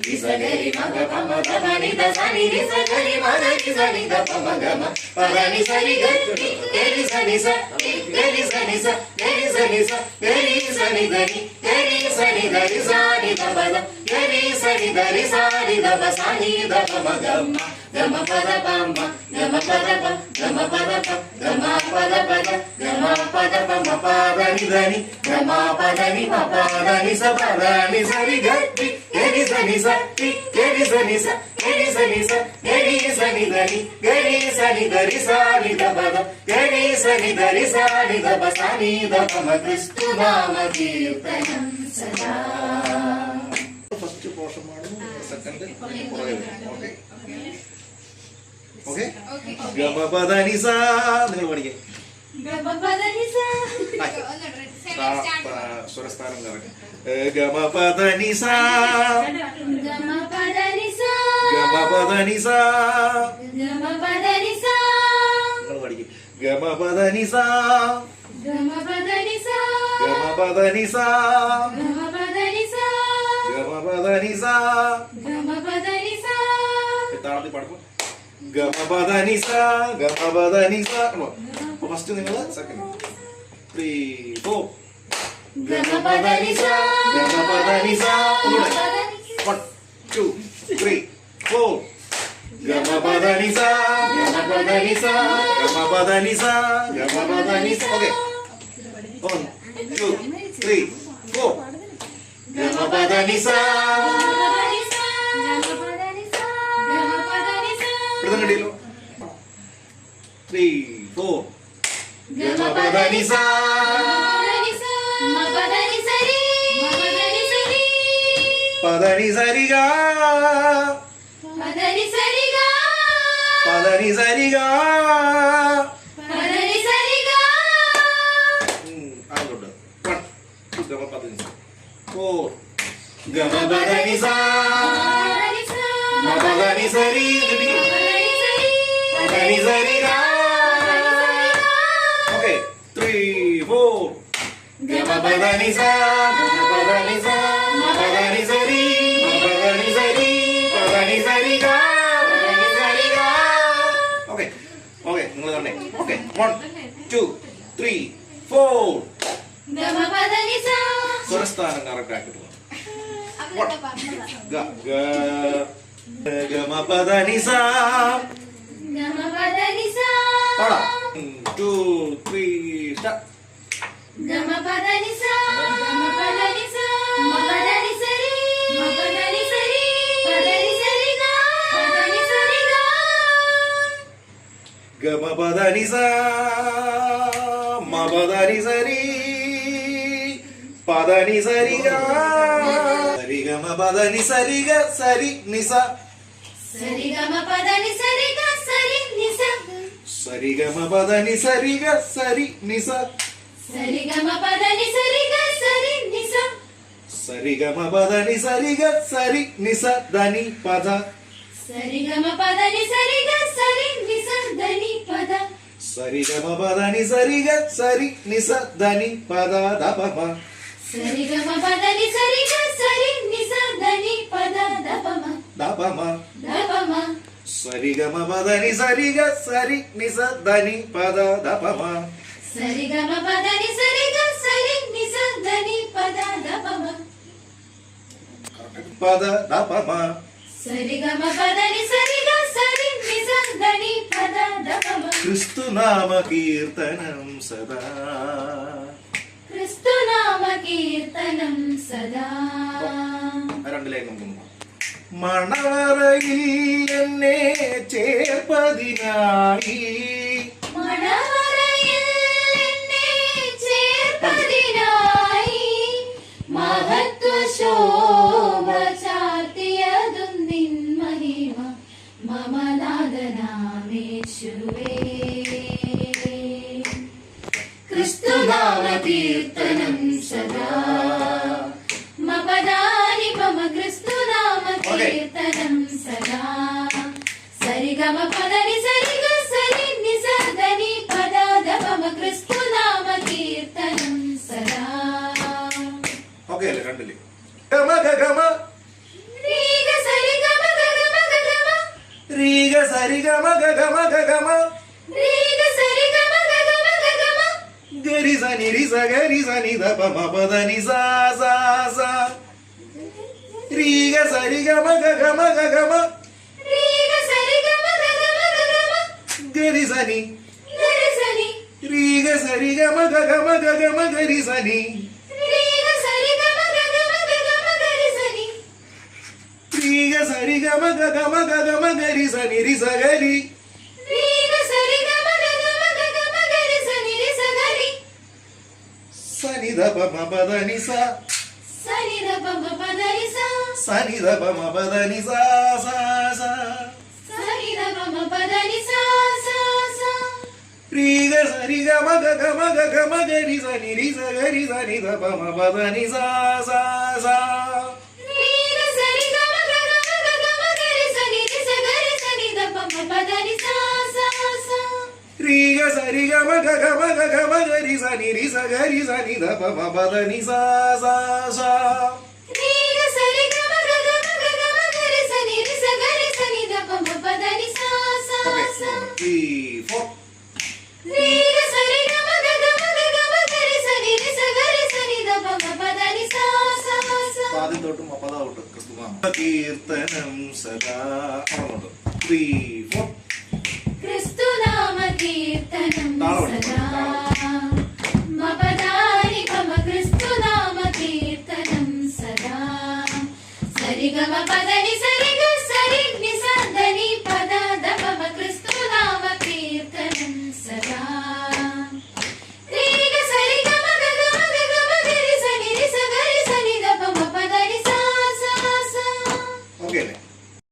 Isagari maga pama pama ni da sani ni sagari maga ni sani da pama gama pada ni sani gari sani sa gari sani sa gari sani sa gari sani dari sani da pada gari sani dari sani da basani da pama gama gama pada pama gama pada pama gama pada pama gama pada pada gama pada pama pada ni dani gama pada ni papa dani sa pada ni sani gari gari sani sa gari sani sa gari sani sa gari sani dari gari sani dari sani da pada gari sani dari sani da basani da pama Kristu nama kirtanam sada. First portion maadu, second okay. Okay? Gama pada ni sa ningal padike. Gama pada ni sa. Swarastaram karake. Gama pada ni sa. Gama pada ni sa. Gama pada ni sa. Gama pada ni sa. Ningal padike. Gama pada ni sa. Gama pada ni sa. Gama pada ni sa. Gama pada ni sa. Gama pada ni sa. Gama pada ni sa. Taarthi padukku. Gama pada ni sa. Gama pada ni sa. First ningal second. 3 4. Gama pada ni sa. Gama pada ni sa. 1 2 3 4. Gama pada ni sa. Gama pada ni sa. Gama pada ni sa. Gama pada ni sa. Okay. 1 2 3 4. Gama pada ni sa. Pertama dulu. 3 4. Gama pada ni sa. Ma pada ni sari. Ma pada ni sari. Pada ni sari ga. Pada ni sari ga. Pada ni sari ga. Pada ni sari ga. Ayo udah. 1 2 gama pada ni sa. 4. Gama pada ni sa. Ma pada ni sari. Pada ni sari ga. Okay. 3 4. Gama pada ni sa. Gama pada ni sa. Ma pada ni sari. Ma pada ni sari. Pada ni sari ga. Pada ni sari ga. Okay. Okay, നിങ്ങൾ തന്നെ. Okay. 1 2 3 4. Gama pada ni sa. സ്വരസ്ഥാനം correct ആക്കിട്ട് ഗമ പദ നിസ. Gama pada ni sa. പാടാ 2 3 start. Gama pada ni sa. Gama pada ni sa. Ma pada ni sari. Ma pada ni sari. Pada ni sari ga. Pada ni sari ga. ഗമ പദ നിസ. മ പദ നി സരി. പദ നി സരി ഗ. സരി ഗമ പദ നി സരി ഗ സരി നിസ. Sari gama pada ni sari ga sari ni sa. സരി ഗമ പദ നി സരി ഗ സരി നിസ. Sari gama pada ni sari ga sari ni sa. സരി ഗമ പദ നി സരി ഗ സരി നിസ ധനി പദ. Sari gama pada ni sari ga sari ni sa dani pada. സരി ഗമ പദ നി സരി ഗ സരി നിസ ധനി പദ ധ പ മ. Sari gama pada ni sari ga sari ni sa dani pada da pa ma. ധ പ മ. Da pa ma. സരി ഗമ പദ നി സരി ഗ സരി നിസ ധനി പദ ധ പ മ. Sari gama pada ni sari ga sari ni sa dani pada da pa ma. പദ ധ പ മ. Sari gama pada ni sari ga sari ni sa dani pada da pa ma. ക്രിസ്തു നാമ കീർത്തനം സദാ. Kristu nama kirtanam sada. രണ്ട് line നമുക്ക് നോക്കാം. മണവറയിൽ എന്നെ ചേർപ്പതിനായി. മണവറയിൽ എന്നെ ചേർപ്പതിനായി മഹത്വ ശോഭ ചാർത്തിയതും നിൻ മഹിമ മമനാഥനാമേശുവേ. ക്രിസ്തുനാമ കീർത്തനം സദാ. മപദാനി പമ ക്രിസ്തുനാമ കീർത്തനം സദാ. സരി ഗമ പദനി സരി ഗ സരി നി സ ധനി പദ ധ പമ ക്രിസ്തുനാമ കീർത്തനം സദാ. ഓക്കേ അല്ലേ രണ്ടില്. ഗമ ഗ ഗമ. രി ഗ സരി ഗമ ഗമ ഗമ ഗരി സനി രി സ ഗരി സനി ധ പ മ പ ധ നി സ സ സ രി ഗ സരി ഗമ ഗമ ഗമ ഗരി സനി രി ഗ സരി ഗമ ഗമ ഗരി സനി രി ഗ സരി ഗമ ഗമ ഗരി സനി രി സ ഗരി സനി ധ പ മ പ ധ നി സ സനി ധ പ മ പ ധ നി സ സ സ രി ഗ സരി ഗമ ഗമ ഗരി സനി രി സ ഗരി സനി ധ പ മ പ ധ നി സ സ സ 3 ga sa ri ga ma ga ga ri sa ni da pa ma pa da ni sa sa sa 3 ga sa ri ga ma ga ri sa ni da pa ma pa da ni sa sa sa 3 4 3 ga sa ri ga ma ga ri sa ni da pa ma pa da ni sa sa sa ആദ്യം തൊട്ട് മപ്പതാ തൊട്ട് ക്രിസ്തുനാമം കീർത്തനം സദാ അങ്ങോട്ട് 3 4 ക്രിസ്തുനാമ കീർത്തനം സദാ മപദാനി പമ ക്രിസ്തുനാമ കീർത്തനം സദാ സരിഗമ പദനി സരിഗ സരിഗ്നി സദനി പദ ദപമ ക്രിസ്തുനാമ കീർത്തനം സദാ രിഗ സരിഗമ ഗഗമ ഗരി സനി ദപമ പദനി സാ സാ സാ ഓക്കേ